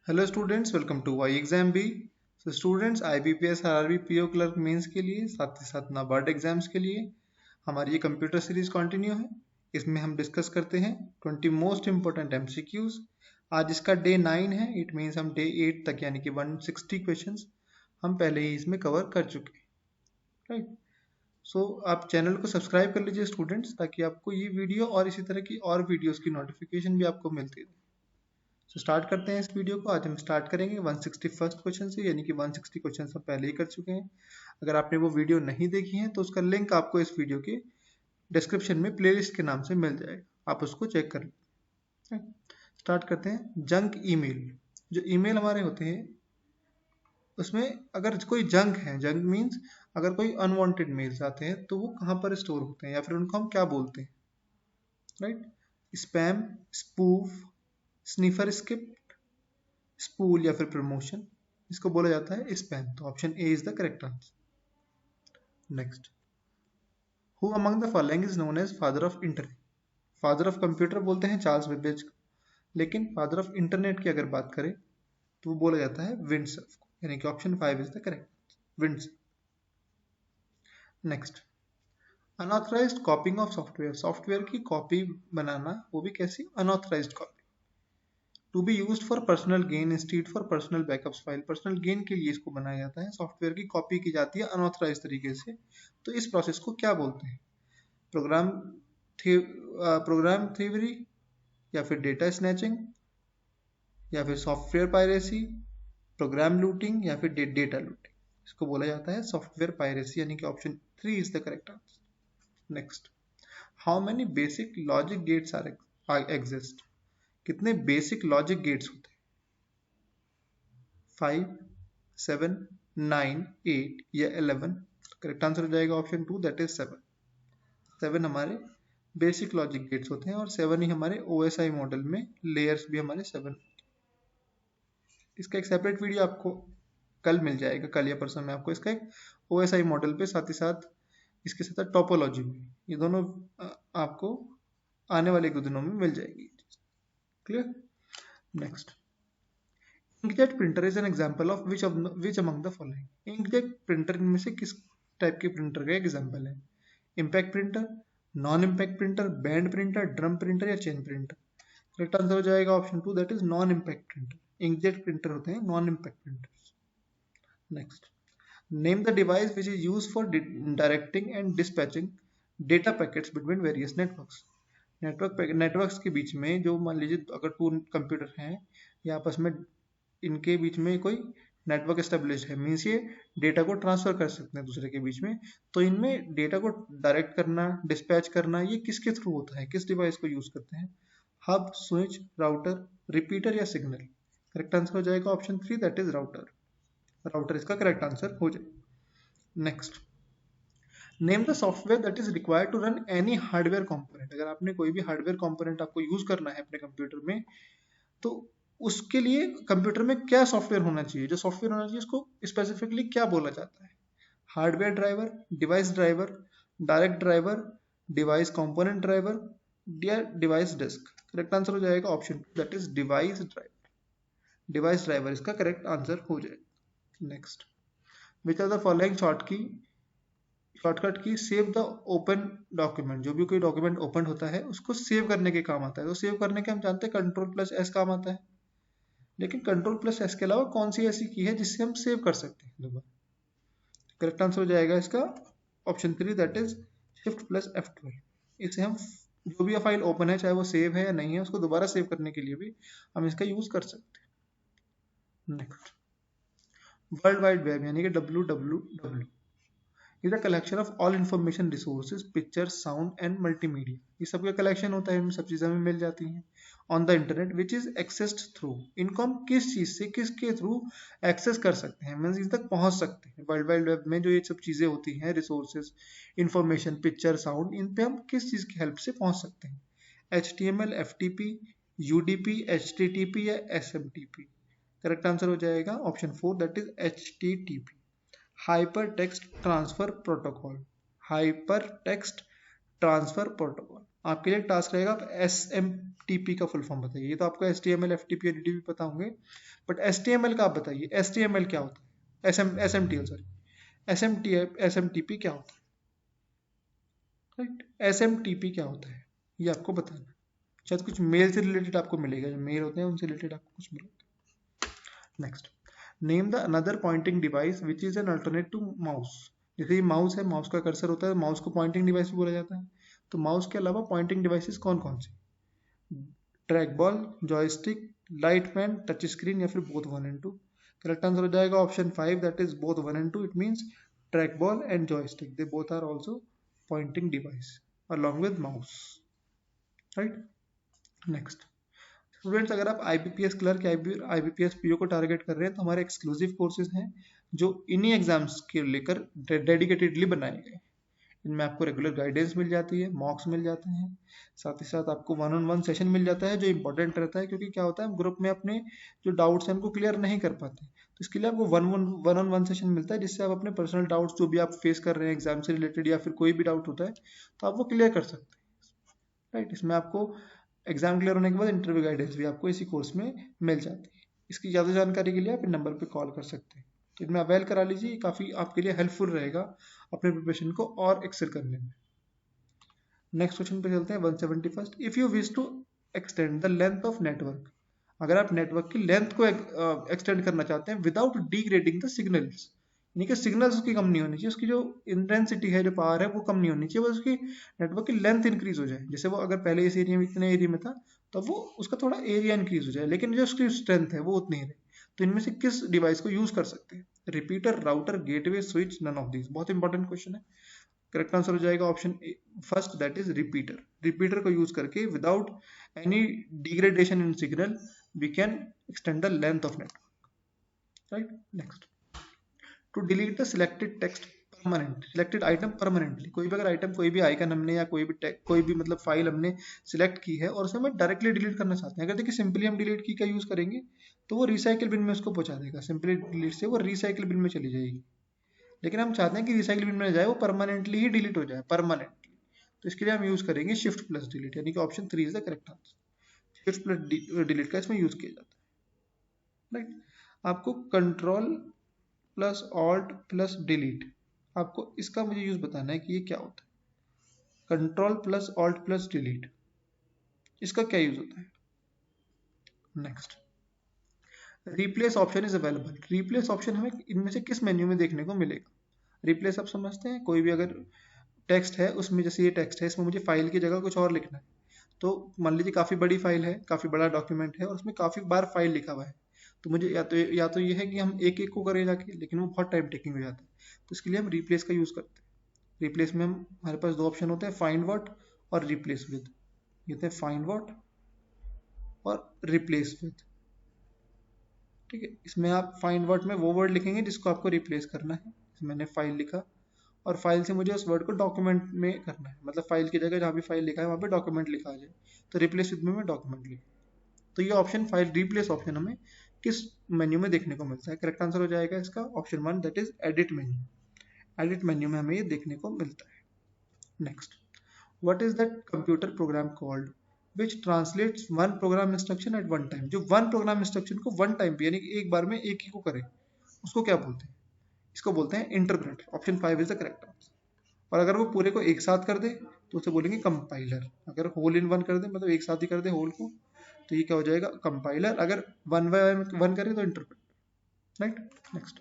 Hello students, welcome to Y exam B. So students, IBPS RRB PO clerk mains के लिए साथ ही साथ NABARD exams के लिए हमारी ये कंप्यूटर सीरीज कंटिन्यू है। इसमें हम डिस्कस करते हैं 20 मोस्ट इंपॉर्टेंट एमसीक्यूज। आज इसका डे 9 है। इट मीन्स हम डे 8 तक यानी कि 160 क्वेश्चंस हम पहले ही इसमें कवर कर चुके हैं। राइट। सो आप चैनल को सब्सक्राइब कर लीजिए स्टूडेंट्स, ताकि आपको ये वीडियो और इसी तरह की और वीडियोस की नोटिफिकेशन भी आपको मिलती रहे। तो स्टार्ट करते हैं इस वीडियो को। आज हम स्टार्ट करेंगे 161st क्वेश्चन से, यानी कि 160 क्वेश्चन हम पहले ही कर चुके हैं। अगर आपने वो वीडियो नहीं देखी है तो उसका लिंक आपको इस वीडियो के डिस्क्रिप्शन में प्लेलिस्ट के नाम से मिल जाएगा, आप उसको चेक कर लें। स्टार्ट करते हैं। जंक ईमेल, जो ईमेल हमारे होते हैं उसमें अगर कोई जंक है, जंक मीन्स अगर कोई अनवांटेड मेल्स आते हैं तो वो कहाँ पर स्टोर होते हैं या फिर उनको हम क्या बोलते हैं? Right. Spam, spoof, sniffer skip, spool या फिर प्रमोशन, इसको बोला जाता है स्पैम। तो option A is the correct answer. Next, who among the following is known as father of internet? Father of computer बोलते हैं चार्ल्स बेबेज को, लेकिन फादर ऑफ इंटरनेट की अगर बात करें तो वो बोला जाता है विंडसर्फ को, यानी कि option 5 is the correct, windsurf. Next, unauthorised copying of software, software की कॉपी बनाना, वो भी कैसी? Unauthorised copy. To be use for personal gain instead for personal backups file, personal gain के लिए इसको बनाया जाता है। सॉफ्टवेयर की कॉपी की जाती है अनऑथराइज तरीके से, तो इस प्रोसेस को क्या बोलते हैं? प्रोग्राम प्रोग्राम थ्रीवरी, या फिर डेटा स्नैचिंग, या फिर सॉफ्टवेयर पायरेसी, प्रोग्राम लूटिंग, या फिर डेटा लूटिंग। इसको बोला जाता है सॉफ्टवेयर पायरेसी, यानी कि option 3 is the correct answer. Next, how many basic logic gates are exist? कितने बेसिक लॉजिक गेट्स होते हैं? 5, 7, 9, 8 या 11? करेक्ट आंसर हो जाएगा ऑप्शन 2, दैट इज 7। 7 हमारे बेसिक लॉजिक गेट्स होते हैं और 7 ही हमारे ओएसआई मॉडल में लेयर्स भी हमारे 7। इसका एक सेपरेट वीडियो आपको कल मिल जाएगा, कल या परसों में आपको इसका एक ओएसआई मॉडल पे, साथ ही साथ इसके साथ टोपोलॉजी भी, ये दोनों आपको आने वाले कुछ दिनों में मिल जाएगी। Clear? Next, inkjet printer is an example of which among the following? Inkjet printer इनमें से किस टाइप के प्रिंटर का एग्जांपल है? Impact printer, non impact printer, band printer, drum printer या चेन प्रिंटर? करेक्ट आंसर हो जाएगा option 2, that is non impact printer. Inkjet printer होते हैं non impact printer. Next, name the device which is use for directing and dispatching data packets between various networks. Networks के बीच में, जो मान लीजिए अगर 2 कंप्यूटर हैं या आपस में इनके बीच में कोई नेटवर्क एस्टेब्लिश है, मीन्स ये डेटा को ट्रांसफर कर सकते हैं दूसरे के बीच में, तो इनमें डेटा को डायरेक्ट करना, डिस्पैच करना, ये किसके थ्रू होता है? किस डिवाइस को यूज करते हैं? हब, स्विच, राउटर, रिपीटर या सिग्नल? करेक्ट आंसर हो जाएगा option 3, that is router. Router इसका करेक्ट आंसर हो जाएगा। Next, name the software that is required to run any hardware component. अगर आपने कोई भी हार्डवेयर कंपोनेंट आपको यूज करना है अपने कंप्यूटर में, तो उसके लिए कंप्यूटर में क्या सॉफ्टवेयर होना चाहिए? जो सॉफ्टवेयर होना चाहिए उसको स्पेसिफिकली क्या बोला जाता है? Hardware driver, device driver, direct driver, device component driver या डिवाइस डिस्क? करेक्ट आंसर हो जाएगा option 2, that is device driver. Device driver इसका करेक्ट आंसर हो जाएगा। Next, which are the following shortcut key save the open document? जो भी कोई document open होता है उसको सेव करने के काम आता है। तो सेव करने के हम जानते हैं कंट्रोल+S काम आता है, लेकिन कंट्रोल+S के अलावा कौन सी ऐसी की है जिससे हम सेव कर सकते हैं दोबारा? करेक्ट आंसर हो जाएगा इसका ऑप्शन 3, दैट इज Shift+F12। इससे हम जो भी फाइल ओपन है, चाहे वो सेव है या नहीं है, उसको दोबारा सेव करने के लिए भी हम इसका यूज कर सकते हैं। नेक्स्ट, वर्ल्ड वाइड वेब यानी कि WWW is a collection of all information resources, picture, sound and multimedia. ये सब का कलेक्शन होता है, इनमें सब चीजें हमें मिल जाती हैं on the internet, which is accessed through. इनको हम किस चीज से, किसके थ्रू एक्सेस कर सकते हैं, मीन्स इन तक पहुंच सकते हैं? वर्ल्ड वाइड वेब में जो ये सब चीजें होती हैं, रिसोर्सेज, इंफॉर्मेशन, पिक्चर, साउंड, इन पे हम किस चीज की हेल्प से पहुंच सकते हैं? HTML, FTP, UDP, HTTP या SMTP? करेक्ट आंसर हो जाएगा option 4, that is HTTP, hyper text transfer protocol. Hyper text transfer protocol. आपके लिए टास्क रहेगा, आप SMTP का फुल फॉर्म बताइए। ये तो आपको HTML, FTP और DTP पता होंगे, बट HTML का आप बताइए, HTML क्या होता है, SMTL सॉरी, SMTP क्या होता है, राइट? SMTP क्या होता है ये आपको बताना है। शायद कुछ मेल से रिलेटेड आपको मिलेगा, जो मेल होते हैं उनसे रिलेटेड आपको कुछ मिलेगा। Next, name the another pointing device which is an alternate to mouse. जैसे ये माउस है, माउस का कर्सर होता है, माउस को पॉइंटिंग डिवाइस भी बोला जाता है। तो माउस के अलावा पॉइंटिंग डिवाइसेस कौन कौन सी? Track ball, joystick, light pen, touch screen, या फिर बोथ 1 and 2। करेक्ट आंसर हो जाएगा option 5, that is both 1 and 2। It means track ball and joystick, they both are also pointing device along with mouse, right? Next students, अगर आप IBPS clerk या IBPS PO को target कर रहे हैं तो हमारे एक्सक्लूसिव कोर्सेज हैं जो इन्हीं एग्जाम्स के लेकर डेडिकेटेडली बनाए गए। इनमें आपको रेगुलर गाइडेंस मिल जाती है, मॉक्स मिल जाते हैं, साथ ही साथ आपको 1-on-1 सेशन मिल जाता है जो इंपॉर्टेंट रहता है, क्योंकि क्या होता है हम ग्रुप में अपने जो डाउट्स हैं उनको क्लियर नहीं कर पाते, तो इसके लिए आपको 1-on-1 सेशन मिलता है, जिससे आप अपने पर्सनल डाउट्स जो भी आप फेस कर रहे हैं एग्जाम से रिलेटेड या फिर कोई भी डाउट होता है तो आप वो क्लियर कर सकते हैं, राइट? इसमें आपको एग्जाम क्लियर होने के बाद इंटरव्यू गाइडेंस भी आपको इसी कोर्स में मिल जाती है। इसकी ज़्यादा जानकारी के लिए आप इन नंबर पर कॉल कर सकते हैं, तो इनमें अवेल करा लीजिए, काफ़ी आपके लिए हेल्पफुल रहेगा अपने प्रिपरेशन को और एक्सेल करने में। नेक्स्ट क्वेश्चन पे चलते हैं 171। If you wish to extend the length of network, अगर आप नेटवर्क की लेंथ को एक्सटेंड करना चाहते हैं विदाउट डिग्रेडिंग द सिग्नल्स, यानी कि सिग्नल्स उसकी कम नहीं होनी चाहिए, उसकी जो इंटेंसिटी है, जो पावर है वो कम नहीं होनी चाहिए, बस उसकी नेटवर्क की लेंथ इंक्रीज हो जाए। जैसे वो अगर पहले इस एरिया में इतने एरिया में था तो वो उसका थोड़ा एरिया इंक्रीज हो जाए, लेकिन जो उसकी स्ट्रेंथ है वो उतनी ही रहे। तो इनमें से किस डिवाइस को यूज कर सकते हैं? Repeater, router, gateway, switch, none of these. बहुत इंपॉर्टेंट क्वेश्चन है। करेक्ट आंसर हो जाएगा option first, that is repeater. Repeater को यूज करके without any degradation in signal we can extend the length of network, right? Next, to delete the selected text permanent, selected item permanently. कोई भी अगर item, कोई भी icon हमने या कोई भी मतलब फाइल हमने सिलेक्ट की है और उसे हम डायरेक्टली डिलीट करना चाहते हैं, अगर देखिए सिंपली हम डिलीट की का यूज करेंगे तो वो रिसाइकिल बिन में उसको पहुंचा देगा, सिंपली डिलीट से वो रिसाइकिल बिन में चली जाएगी। लेकिन हम चाहते हैं कि रिसाइकिल बिन में जाए, वो परमानेंटली ही डिलीट हो जाए, परमानेंटली। तो इसके लिए हम यूज करेंगे शिफ्ट प्लस डिलीट, यानी कि option 3 is the correct answer. Shift plus delete का इसमें यूज किया जाता है, राइट? आपको control plus alt plus delete, आपको इसका मुझे यूज बताना है कि ये क्या होता है। Control plus alt plus delete, इसका क्या यूज होता है? Next, replace option is available. Replace option हमें इनमें से किस मेन्यू में देखने को मिलेगा? रिप्लेस आप समझते हैं, कोई भी अगर टेक्स्ट है उसमें, जैसे ये टेक्स्ट है, इसमें मुझे फाइल की जगह कुछ और लिखना है, तो मान लीजिए काफ़ी बड़ी फाइल है, काफ़ी बड़ा डॉक्यूमेंट है और उसमें काफ़ी बार फाइल लिखा हुआ है, तो मुझे या तो ये है कि हम एक एक को करें जाके, लेकिन वो बहुत टाइम टेकिंग हो जाता है, तो इसके लिए हम रिप्लेस का यूज़ करते हैं। रिप्लेस में हम, हमारे पास दो ऑप्शन होते हैं, फाइंड व्हाट और रिप्लेस विद। ये होते हैं फाइंड व्हाट और रिप्लेस विद, ठीक है? इसमें आप फाइंड व्हाट में वो वर्ड लिखेंगे जिसको आपको रिप्लेस करना है। मैंने फाइल लिखा और फाइल से मुझे उस वर्ड को डॉक्यूमेंट में करना है, मतलब फाइल की जगह जहाँ भी फाइल लिखा है वहाँ पे डॉक्यूमेंट लिखा आ जाए, तो रिप्लेस विद में मैं डॉक्यूमेंट लिखूँ। तो ये ऑप्शन फाइल रिप्लेस ऑप्शन हमें किस मेन्यू में देखने को मिलता है? करेक्ट आंसर हो जाएगा इसका option 1, that is edit menu. Edit menu में हमें ये देखने को मिलता है। Next, what is that computer program called which translates one program instruction at one time? जो वन प्रोग्राम इंस्ट्रक्शन को वन टाइम पे, यानी कि एक बार में एक ही को करे, उसको क्या बोलते हैं? इसको बोलते हैं interpreter. Option 5 is the correct answer. और अगर वो पूरे को एक साथ कर दे तो उसे बोलेंगे कंपाइलर। अगर होल इन वन कर दे, मतलब एक साथ ही कर दे होल को, तो ये क्या हो जाएगा? कंपाइलर। अगर वन बाय वन करे तो interpreter, right? Next,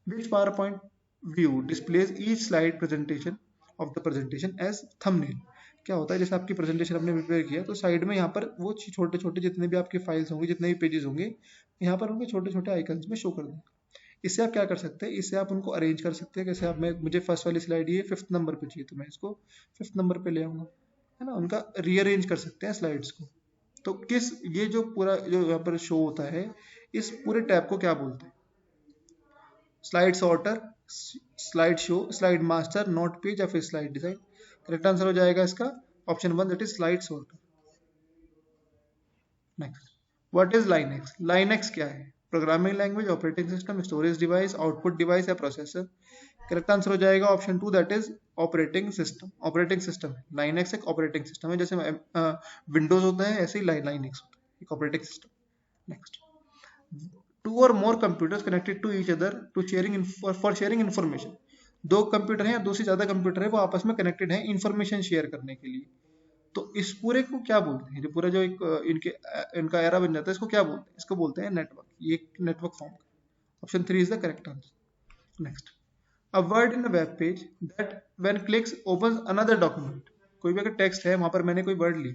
which PowerPoint view displays each slide presentation of the presentation as thumbnail? क्या होता है, जैसे आपकी प्रेजेंटेशन आपने प्रिपेयर किया तो साइड में यहाँ पर वो छोटे छोटे जितने भी आपके फाइल्स होंगे, जितने भी पेजेस होंगे, यहाँ पर उनके छोटे छोटे आइकन्स में शो कर देंगे। इससे आप क्या कर सकते हैं? इससे आप उनको अरेंज कर सकते हैं। कैसे? आप, मैं, मुझे फर्स्ट वाली स्लाइड ये 5th नंबर पे चाहिए तो मैं इसको 5th नंबर पे ले आऊंगा, है ना? उनका रीअरेंज कर सकते हैं स्लाइड्स को। तो किस, ये जो पूरा जो यहाँ पर शो होता है, इस पूरे टैब को क्या बोलते हैं? Slide sorter, slide show, slide master, note page या फिर स्लाइड डिजाइन? करेक्ट आंसर हो जाएगा इसका option 1, that is slide sorter. Next, what is Linux? Linux क्या है? Programming language, operating system, storage device, output device या प्रोसेसर? करेक्ट आंसर हो जाएगा option 2 that is operating system. Operating system 9x एक operating system है, जैसे Windows होता है ऐसे ही लाइनक्स होता है एक ऑपरेटिंग सिस्टम। नेक्स्ट, टू और more computers connected to each other to sharing for sharing information. दो कंप्यूटर हैं या दो से ज्यादा कंप्यूटर है वो आपस में कनेक्टेड है इन्फॉर्मेशन शेयर करने के लिए, तो इस पूरे को क्या बोलते हैं? जो पूरा जो एक इनका एरा बन जाता है इसको क्या बोलते हैं? इसको बोलते हैं नेटवर्क। ये एक नेटवर्क फॉर्म का option 3 is the correct answer. Next, a word in a web page that when clicks opens another document. कोई भी अगर टेक्स्ट है वहां पर मैंने कोई वर्ड ली,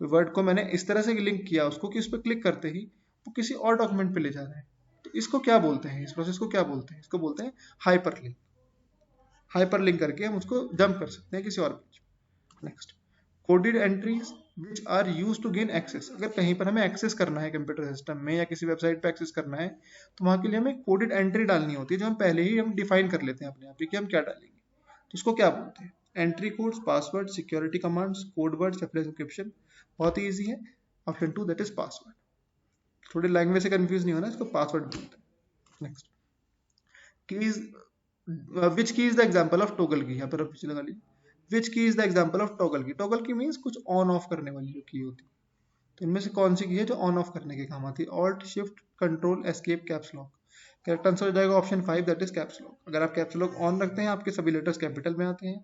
कोई वर्ड को मैंने इस तरह से लिंक किया उसको कि उस पर क्लिक करते ही वो किसी और डॉक्यूमेंट पे ले जा रहा है, तो इसको क्या बोलते हैं? इस प्रोसेस को क्या बोलते हैं? इसको बोलते हैं हाइपरलिंक। हाइपरलिंक करके हम उसको जंप कर सकते हैं किसी और page. Next, coded entries which are use to gain access. अगर कहीं पर हमें एक्सेस करना है कंप्यूटर सिस्टम में या किसी वेबसाइट पे एक्सेस करना है तो वहां के लिए हमें कोडेड एंट्री डालनी होती है, जो हम पहले ही हम डिफाइन कर लेते हैं अपने आप कि हम क्या डालेंगे। तो उसको क्या बोलते हैं? Entry codes, password, security commands, code words या फिर एन्क्रिप्शन। बहुत ही ईजी है, ऑप्शन 2 दैट इज पासवर्ड। थोड़ी लैंग्वेज से कंफ्यूज नहीं होना, इसको पासवर्ड बोलते हैं। नेक्स्ट, कीज विच की is the example of toggle की। यहाँ पर पीछे लगा लीजिए, विच की is the example of toggle की। टॉगल की मीन्स कुछ ऑन ऑफ करने वाली जो की होती है, तो इनमें से कौन सी की है जो ऑन ऑफ करने के काम आती है? Alt, shift, control, escape, caps lock. Correct answer हो जाएगा option 5 that is caps lock. अगर आप कैप्स लॉक ऑन रखते हैं आपके सभी लेटर्स कैपिटल में आते हैं,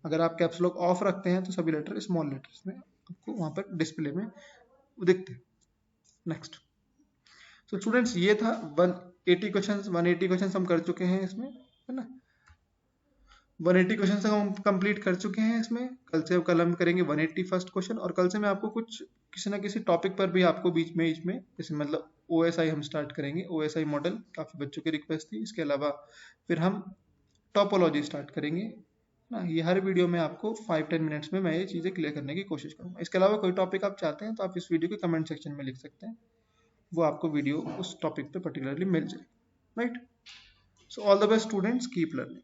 अगर आप कैप्स लॉक ऑफ रखते हैं तो सभी लेटर स्मॉल लेटर्स में आपको वहां पर डिस्प्ले में दिखते हैं। नेक्स्ट, तो स्टूडेंट्स ये था 180 क्वेश्चंस हम कर चुके हैं इसमें, है ना। 180 क्वेश्चन हम कंप्लीट कर चुके हैं इसमें। कल हम करेंगे 180 फर्स्ट क्वेश्चन, और कल से मैं आपको कुछ किसी ना किसी टॉपिक पर भी आपको बीच में जैसे मतलब OSI हम स्टार्ट करेंगे। OSI मॉडल काफी बच्चों की रिक्वेस्ट थी, इसके अलावा फिर हम टोपोलॉजी स्टार्ट करेंगे ना। ये हर वीडियो में आपको 5-10 मिनट्स में मैं ये चीजें क्लियर करने की कोशिश करूंगा। इसके अलावा कोई टॉपिक आप चाहते हैं तो आप इस वीडियो के कमेंट सेक्शन में लिख सकते हैं, वो आपको वीडियो उस टॉपिक पे पर्टिकुलरली मिल जाए, right. So all the best students, keep learning.